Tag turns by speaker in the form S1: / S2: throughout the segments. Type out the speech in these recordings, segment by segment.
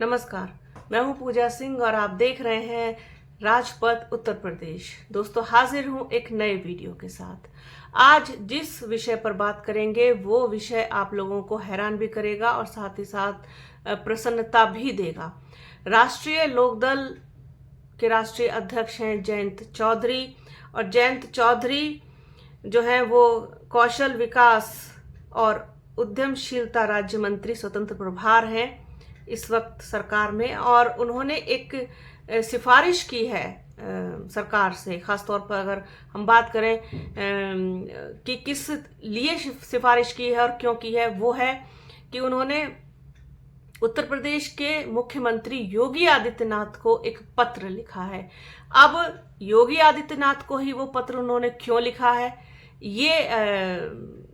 S1: नमस्कार, मैं हूं पूजा सिंह और आप देख रहे हैं राजपथ उत्तर प्रदेश। दोस्तों, हाजिर हूं एक नए वीडियो के साथ। आज जिस विषय पर बात करेंगे वो विषय आप लोगों को हैरान भी करेगा और साथ ही साथ प्रसन्नता भी देगा। राष्ट्रीय लोकदल के राष्ट्रीय अध्यक्ष हैं जयंत चौधरी, और जयंत चौधरी जो है वो कौशल विकास और उद्यमशीलता राज्य मंत्री स्वतंत्र प्रभार हैं इस वक्त सरकार में। और उन्होंने एक सिफारिश की है सरकार से, खासतौर पर अगर हम बात करें कि किस लिए सिफारिश की है और क्यों की है, वो है कि उन्होंने उत्तर प्रदेश के मुख्यमंत्री योगी आदित्यनाथ को एक पत्र लिखा है। अब योगी आदित्यनाथ को ही वो पत्र उन्होंने क्यों लिखा है, ये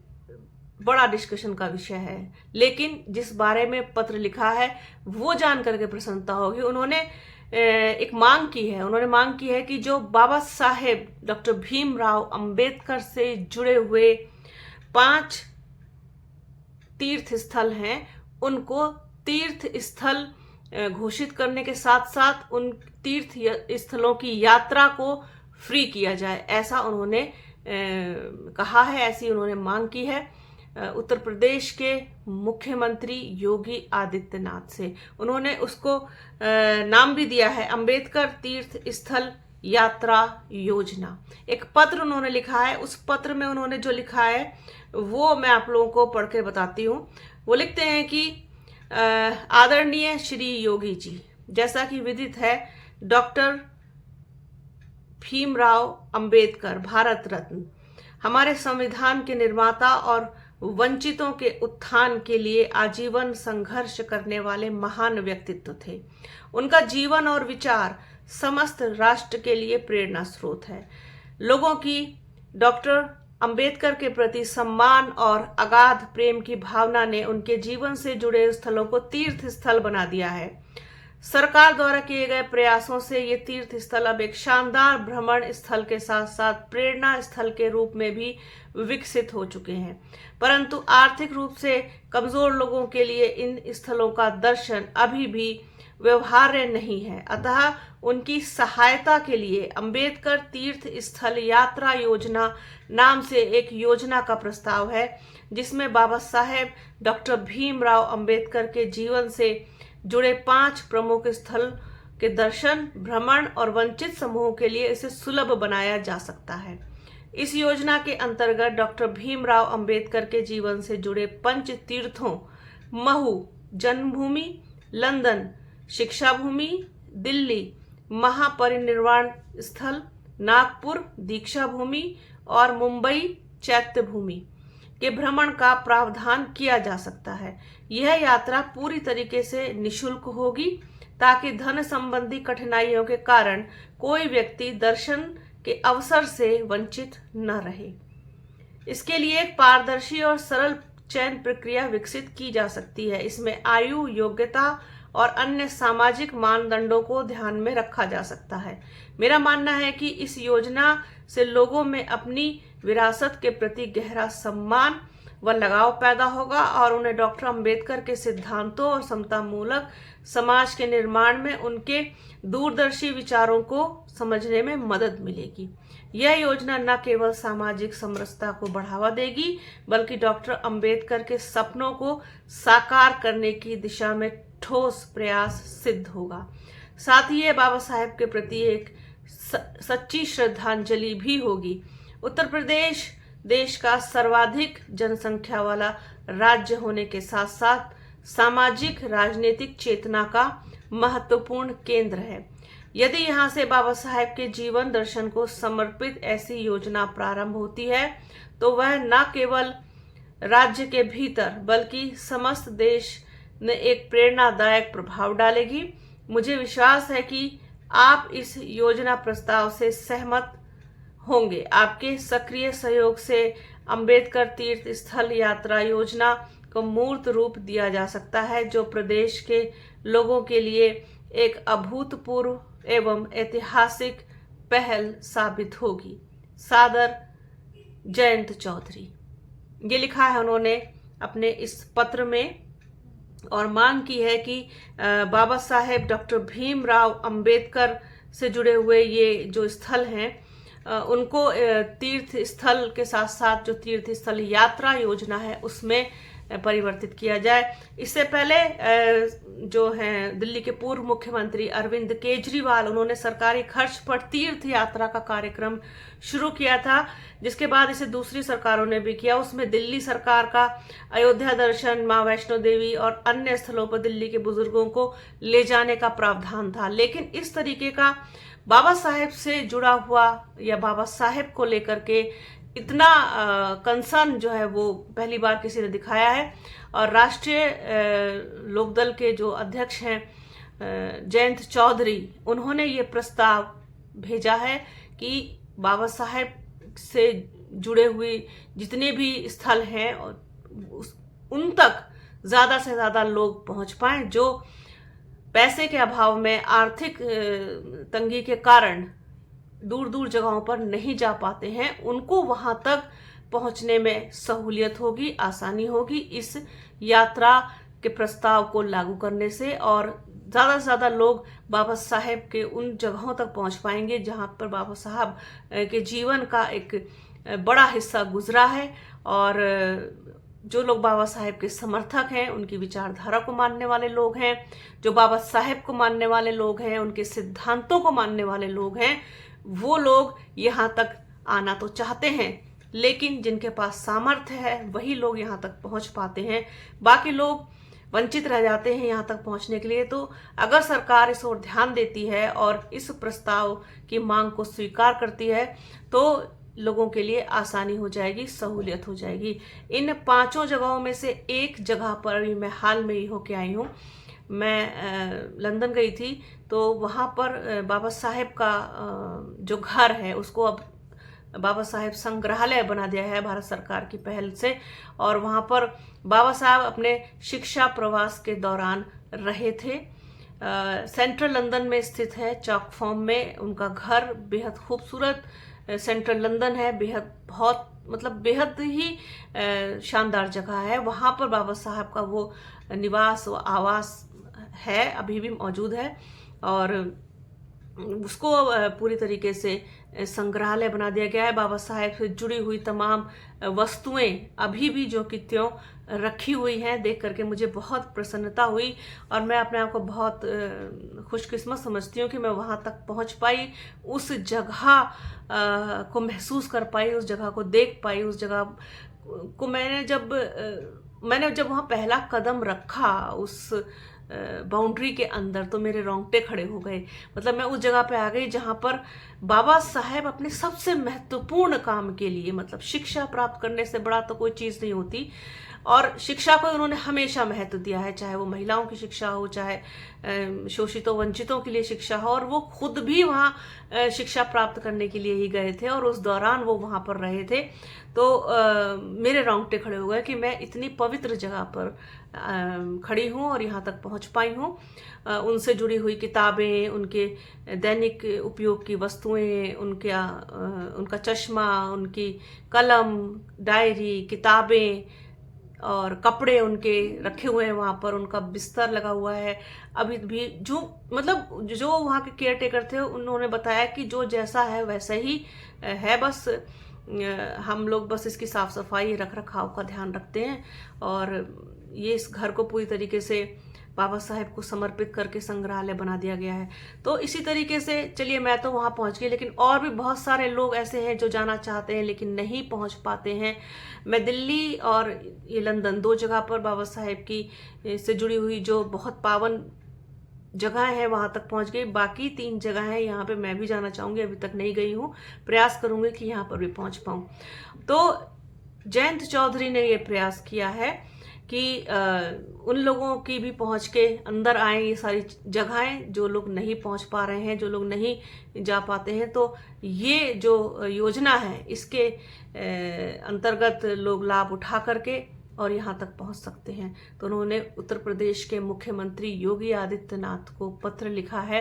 S1: बड़ा डिस्कशन का विषय है, लेकिन जिस बारे में पत्र लिखा है वो जान करके प्रसन्नता होगी। उन्होंने एक मांग की है। उन्होंने मांग की है कि जो बाबा साहेब डॉक्टर भीमराव अंबेडकर से जुड़े हुए 5 तीर्थ स्थल हैं, उनको तीर्थ स्थल घोषित करने के साथ साथ उन तीर्थ स्थलों की यात्रा को फ्री किया जाए, ऐसा उन्होंने कहा है। ऐसी उन्होंने मांग की है उत्तर प्रदेश के मुख्यमंत्री योगी आदित्यनाथ से। उन्होंने उसको नाम भी दिया है अंबेडकर तीर्थ स्थल यात्रा योजना। एक पत्र उन्होंने लिखा है। उस पत्र में उन्होंने जो लिखा है वो मैं आप लोगों को पढ़ के बताती हूँ। वो लिखते हैं कि आदरणीय श्री योगी जी, जैसा कि विदित है, डॉक्टर भीमराव अंबेडकर भारत रत्न हमारे संविधान के निर्माता और वंचितों के उत्थान के लिए आजीवन संघर्ष करने वाले महान व्यक्तित्व थे। उनका जीवन और विचार समस्त राष्ट्र के लिए प्रेरणा स्रोत है। लोगों की डॉक्टर अंबेडकर के प्रति सम्मान और अगाध प्रेम की भावना ने उनके जीवन से जुड़े स्थलों को तीर्थ स्थल बना दिया है। सरकार द्वारा किए गए प्रयासों से ये तीर्थ स्थल अब एक शानदार भ्रमण स्थल के साथ साथ प्रेरणा स्थल के रूप में भी विकसित हो चुके हैं। परंतु आर्थिक रूप से कमजोर लोगों के लिए इन स्थलों का दर्शन अभी भी व्यवहार्य नहीं है। अतः उनकी सहायता के लिए अंबेडकर तीर्थ स्थल यात्रा योजना नाम से एक योजना का प्रस्ताव है, जिसमें बाबा साहेब डॉक्टर भीमराव अंबेडकर के जीवन से जुड़े 5 प्रमुख स्थल के दर्शन, भ्रमण और वंचित समूहों के लिए इसे सुलभ बनाया जा सकता है। इस योजना के अंतर्गत डॉक्टर भीमराव अंबेडकर के जीवन से जुड़े 5 तीर्थों महू जन्मभूमि, लंदन शिक्षा भूमि, दिल्ली महापरिनिर्वाण स्थल, नागपुर दीक्षा भूमि और मुंबई चैत्य भूमि के भ्रमण का प्रावधान किया जा सकता है। यह यात्रा पूरी तरीके से निशुल्क होगी ताकि धन संबंधी कठिनाइयों के कारण कोई व्यक्ति दर्शन के अवसर से वंचित न रहे। इसके लिए एक पारदर्शी और सरल चयन प्रक्रिया विकसित की जा सकती है। इसमें आयु, योग्यता और अन्य सामाजिक मानदंडों को ध्यान में रखा जा सकता है। मेरा मानना है कि इस योजना से लोगों में अपनी विरासत के प्रति गहरा सम्मान व लगाव पैदा होगा और उन्हें डॉक्टर अंबेडकर के सिद्धांतों और समतामूलक समाज के निर्माण में उनके दूरदर्शी विचारों को समझने में मदद मिलेगी। यह योजना न केवल सामाजिक समरसता को बढ़ावा देगी, बल्कि डॉक्टर अंबेडकर के सपनों को साकार करने की दिशा में ठोस प्रयास सिद्ध होगा। साथ ही यह बाबा साहेब के प्रति एक सच्ची श्रद्धांजलि भी होगी। उत्तर प्रदेश देश का सर्वाधिक जनसंख्या वाला राज्य होने के साथ साथ सामाजिक राजनीतिक चेतना का महत्वपूर्ण केंद्र है। यदि यहाँ से बाबा साहेब के जीवन दर्शन को समर्पित ऐसी योजना प्रारंभ होती है तो वह न केवल राज्य के भीतर बल्कि समस्त देश में एक प्रेरणादायक प्रभाव डालेगी। मुझे विश्वास है कि आप इस योजना प्रस्ताव से सहमत होंगे। आपके सक्रिय सहयोग से अंबेडकर तीर्थ स्थल यात्रा योजना को मूर्त रूप दिया जा सकता है, जो प्रदेश के लोगों के लिए एक अभूतपूर्व एवं ऐतिहासिक पहल साबित होगी। सादर जयंत चौधरी। ये लिखा है उन्होंने अपने इस पत्र में और मांग की है कि बाबा साहेब डॉक्टर भीमराव अंबेडकर से जुड़े हुए ये जो स्थल हैं उनको तीर्थ स्थल के साथ साथ जो तीर्थ स्थल यात्रा योजना है उसमें परिवर्तित किया जाए। इससे पहले जो हैं दिल्ली के पूर्व मुख्यमंत्री अरविंद केजरीवाल, उन्होंने सरकारी खर्च पर तीर्थ यात्रा का कार्यक्रम शुरू किया था, जिसके बाद इसे दूसरी सरकारों ने भी किया। उसमें दिल्ली सरकार का अयोध्या दर्शन, मां वैष्णो देवी और अन्य स्थलों पर दिल्ली के बुजुर्गों को ले जाने का प्रावधान था। लेकिन इस तरीके का बाबा साहेब से जुड़ा हुआ या बाबा साहेब को लेकर के इतना कंसर्न जो है वो पहली बार किसी ने दिखाया है। और राष्ट्रीय लोकदल के जो अध्यक्ष हैं जयंत चौधरी, उन्होंने ये प्रस्ताव भेजा है कि बाबा साहेब से जुड़े हुए जितने भी स्थल हैं उन तक ज़्यादा से ज़्यादा लोग पहुंच पाएं, जो पैसे के अभाव में, आर्थिक तंगी के कारण दूर दूर जगहों पर नहीं जा पाते हैं, उनको वहां तक पहुंचने में सहूलियत होगी, आसानी होगी इस यात्रा के प्रस्ताव को लागू करने से। और ज़्यादा से ज़्यादा लोग बाबा साहेब के उन जगहों तक पहुंच पाएंगे जहां पर बाबा साहब के जीवन का एक बड़ा हिस्सा गुजरा है। और जो लोग बाबा साहेब के समर्थक हैं, उनकी विचारधारा को मानने वाले लोग हैं, जो बाबा साहेब को मानने वाले लोग हैं, उनके सिद्धांतों को मानने वाले लोग हैं, वो लोग यहाँ तक आना तो चाहते हैं, लेकिन जिनके पास सामर्थ्य है वही लोग यहाँ तक पहुँच पाते हैं। बाकी लोग वंचित रह जाते हैं यहाँ तक पहुँचने के लिए। तो अगर सरकार इस ओर ध्यान देती है और इस प्रस्ताव की मांग को स्वीकार करती है तो लोगों के लिए आसानी हो जाएगी, सहूलियत हो जाएगी। इन 5 जगहों में से एक जगह पर भी मैं हाल में ही होके आई हूँ। मैं लंदन गई थी, तो वहाँ पर बाबा साहेब का जो घर है उसको अब बाबा साहेब संग्रहालय बना दिया है भारत सरकार की पहल से। और वहाँ पर बाबा साहब अपने शिक्षा प्रवास के दौरान रहे थे। सेंट्रल लंदन में स्थित है, चौक फॉर्म में उनका घर बेहद खूबसूरत सेंट्रल लंदन है, बेहद ही शानदार जगह है। वहाँ पर बाबा साहब का वो निवास, वो आवास है, अभी भी मौजूद है। और उसको पूरी तरीके से संग्रहालय बना दिया गया है। बाबा साहेब से जुड़ी हुई तमाम वस्तुएं अभी भी जो कि त्यों रखी हुई हैं, देख करके मुझे बहुत प्रसन्नता हुई। और मैं अपने आप को बहुत खुशकिस्मत समझती हूँ कि मैं वहाँ तक पहुँच पाई, उस जगह को महसूस कर पाई, उस जगह को देख पाई। उस जगह को मैंने जब वहाँ पहला कदम रखा उस बाउंड्री के अंदर, तो मेरे रोंगटे खड़े हो गए। मतलब मैं उस जगह पे आ गई जहाँ पर बाबा साहेब अपने सबसे महत्वपूर्ण काम के लिए, मतलब शिक्षा प्राप्त करने से बड़ा तो कोई चीज़ नहीं होती, और शिक्षा को उन्होंने हमेशा महत्व दिया है, चाहे वो महिलाओं की शिक्षा हो, चाहे शोषितों वंचितों के लिए शिक्षा हो। और वो खुद भी वहाँ शिक्षा प्राप्त करने के लिए ही गए थे और उस दौरान वो वहाँ पर रहे थे। तो मेरे रोंगटे खड़े हो गए कि मैं इतनी पवित्र जगह पर खड़ी हूँ और यहाँ तक पहुँच पाई हूँ। उनसे जुड़ी हुई किताबें, उनके दैनिक उपयोग की वस्तुएं, उनका चश्मा, उनकी कलम, डायरी, किताबें और कपड़े उनके रखे हुए हैं वहाँ पर, उनका बिस्तर लगा हुआ है। अभी भी जो वहाँ के केयर टेकर थे उन्होंने बताया कि जो जैसा है वैसा ही है, बस हम लोग बस इसकी साफ सफाई, रख रखाव का ध्यान रखते हैं। और ये इस घर को पूरी तरीके से बाबा साहेब को समर्पित करके संग्रहालय बना दिया गया है। तो इसी तरीके से चलिए, मैं तो वहाँ पहुँच गई, लेकिन और भी बहुत सारे लोग ऐसे हैं जो जाना चाहते हैं लेकिन नहीं पहुँच पाते हैं। मैं दिल्ली और ये लंदन 2 जगह पर बाबा साहेब की से जुड़ी हुई जो बहुत पावन जगह है वहाँ तक पहुँच गई। बाकी 3 जगह है यहाँ पे मैं भी जाना चाहूँगी, अभी तक नहीं गई हूँ, प्रयास करूँगी कि यहाँ पर भी पहुँच पाऊँ। तो जयंत चौधरी ने ये प्रयास किया है कि उन लोगों की भी पहुंच के अंदर आए ये सारी जगहें, जो लोग नहीं पहुंच पा रहे हैं, जो लोग नहीं जा पाते हैं। तो ये जो योजना है इसके अंतर्गत लोग लाभ उठा करके और यहाँ तक पहुँच सकते हैं। तो उन्होंने उत्तर प्रदेश के मुख्यमंत्री योगी आदित्यनाथ को पत्र लिखा है।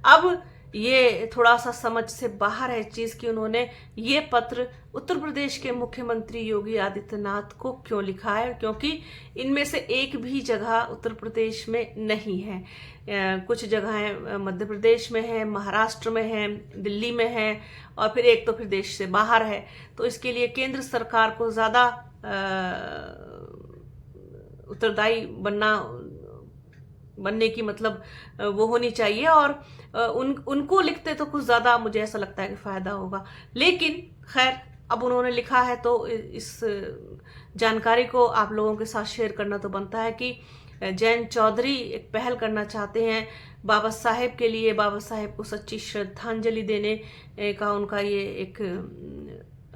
S1: अब ये थोड़ा सा समझ से बाहर है चीज़ कि उन्होंने ये पत्र उत्तर प्रदेश के मुख्यमंत्री योगी आदित्यनाथ को क्यों लिखा है, क्योंकि इनमें से एक भी जगह उत्तर प्रदेश में नहीं है। कुछ जगहें मध्य प्रदेश में है, महाराष्ट्र में है, दिल्ली में है, और फिर एक तो फिर देश से बाहर है। तो इसके लिए केंद्र सरकार को ज़्यादा उत्तरदायी बनने की मतलब वो होनी चाहिए, और उनको लिखते तो कुछ ज़्यादा मुझे ऐसा लगता है कि फ़ायदा होगा। लेकिन खैर, अब उन्होंने लिखा है तो इस जानकारी को आप लोगों के साथ शेयर करना तो बनता है कि जयंत चौधरी एक पहल करना चाहते हैं बाबा साहेब के लिए। बाबा साहेब को सच्ची श्रद्धांजलि देने का उनका ये एक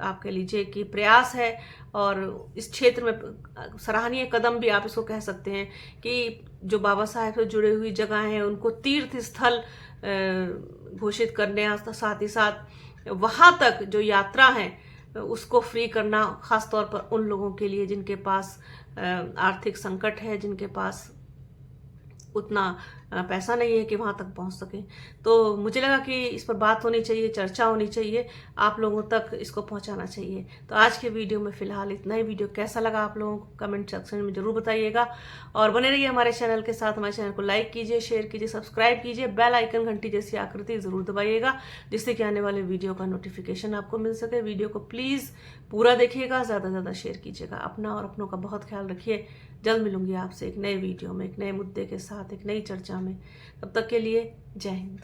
S1: आप कह लीजिए कि प्रयास है, और इस क्षेत्र में सराहनीय कदम भी आप इसको कह सकते हैं कि जो बाबा साहेब से जुड़े हुई जगह हैं उनको तीर्थ स्थल घोषित करने, साथ ही साथ वहाँ तक जो यात्रा है उसको फ्री करना, खास तौर पर उन लोगों के लिए जिनके पास आर्थिक संकट है, जिनके पास उतना पैसा नहीं है कि वहाँ तक पहुँच सके। तो मुझे लगा कि इस पर बात होनी चाहिए, चर्चा होनी चाहिए, आप लोगों तक इसको पहुँचाना चाहिए। तो आज के वीडियो में फ़िलहाल इतना ही। वीडियो कैसा लगा आप लोगों को कमेंट सेक्शन में ज़रूर बताइएगा, और बने रहिए हमारे चैनल के साथ। हमारे चैनल को लाइक कीजिए, शेयर कीजिए, सब्सक्राइब कीजिए, बेल आइकन घंटी जैसी आकृति ज़रूर दबाइएगा, जिससे कि आने वाले वीडियो का नोटिफिकेशन आपको मिल सके। वीडियो को प्लीज़ पूरा देखिएगा, ज़्यादा से ज़्यादा शेयर कीजिएगा। अपना और अपनों का बहुत ख्याल रखिए। जल्द मिलूंगी आपसे एक नए वीडियो में, एक नए मुद्दे के साथ, एक नई चर्चा में। तब तक के लिए जय हिंद।